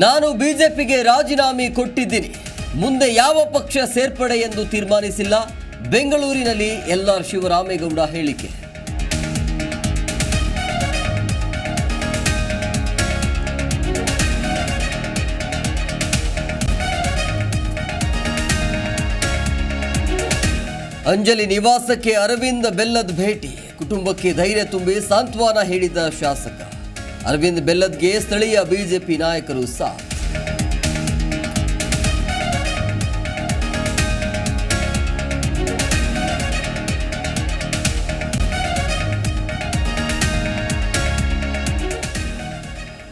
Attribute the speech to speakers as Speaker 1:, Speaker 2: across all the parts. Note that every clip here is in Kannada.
Speaker 1: ನಾನು ಬಿಜೆಪಿಗೆ ರಾಜೀನಾಮೆ ಕೊಟ್ಟಿದ್ದೀನಿ. ಮುಂದೆ ಯಾವ ಪಕ್ಷ ಸೇರ್ಪಡೆ ಎಂದು ತೀರ್ಮಾನಿಸಿಲ್ಲ. ಬೆಂಗಳೂರಿನಲ್ಲಿ ಎಲ್ಆರ್ ಶಿವರಾಮೇಗೌಡ ಹೇಳಿಕೆ. ಅಂಜಲಿ ನಿವಾಸಕ್ಕೆ ಅರವಿಂದ್ ಬೆಲ್ಲದ್ ಭೇಟಿ. ಕುಟುಂಬಕ್ಕೆ ಧೈರ್ಯ ತುಂಬಿ ಸಾಂತ್ವನ ಹೇಳಿದ ಶಾಸಕ. ಅರವಿಂದ್ ಬೆಲ್ಲದ್ಗೆ ಸ್ಥಳೀಯ ಬಿಜೆಪಿ ನಾಯಕರು ಸಾಥ್.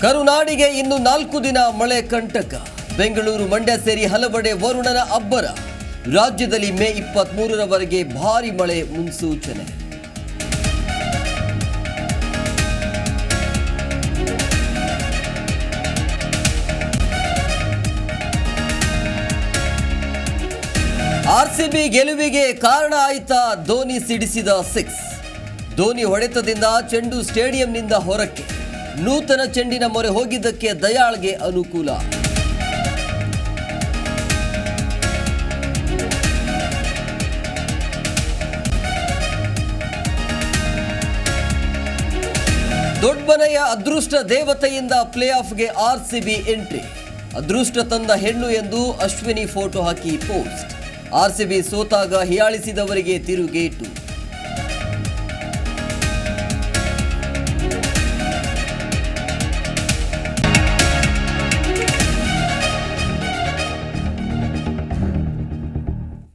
Speaker 1: ಕರುನಾಡಿಗೆ ಇನ್ನು 4 ದಿನ ಮಳೆ ಕಂಟಕ. ಬೆಂಗಳೂರು, ಮಂಡ್ಯ ಸೇರಿ ಹಲವೆಡೆ ವರುಣನ ಅಬ್ಬರ. ರಾಜ್ಯದಲ್ಲಿ ಮೇ 23ರವರೆಗೆ ಭಾರಿ ಮಳೆ ಮುನ್ಸೂಚನೆ. ಆರ್ಸಿಬಿ ಗೆಲುವಿಗೆ ಕಾರಣ ಆಯ್ತಾ ಧೋನಿ ಸಿಡಿಸಿದ 6. ಧೋನಿ ಹೊಡೆತದಿಂದ ಚೆಂಡು ಸ್ಟೇಡಿಯಂನಿಂದ ಹೊರಕ್ಕೆ. ನೂತನ ಚೆಂಡಿನ ಮೊರೆ ಹೋಗಿದ್ದಕ್ಕೆ ದಯಾಳ್ಗೆ ಅನುಕೂಲ. ದೊಡ್ಡಮನೆಯ ಅದೃಷ್ಟ ದೇವತೆಯಿಂದ ಪ್ಲೇ ಆಫ್ಗೆ ಆರ್ಸಿಬಿ ಎಂಟ್ರಿ. ಅದೃಷ್ಟ ತಂದ ಹೆಣ್ಣು ಎಂದು ಅಶ್ವಿನಿ ಫೋಟೋ ಹಾಕಿ ಪೋಸ್ಟ್. ಆರ್ಸಿಬಿ ಸೋತಾಗ ಹೀಯಾಳಿಸಿದವರಿಗೆ ತಿರುಗೇಟು.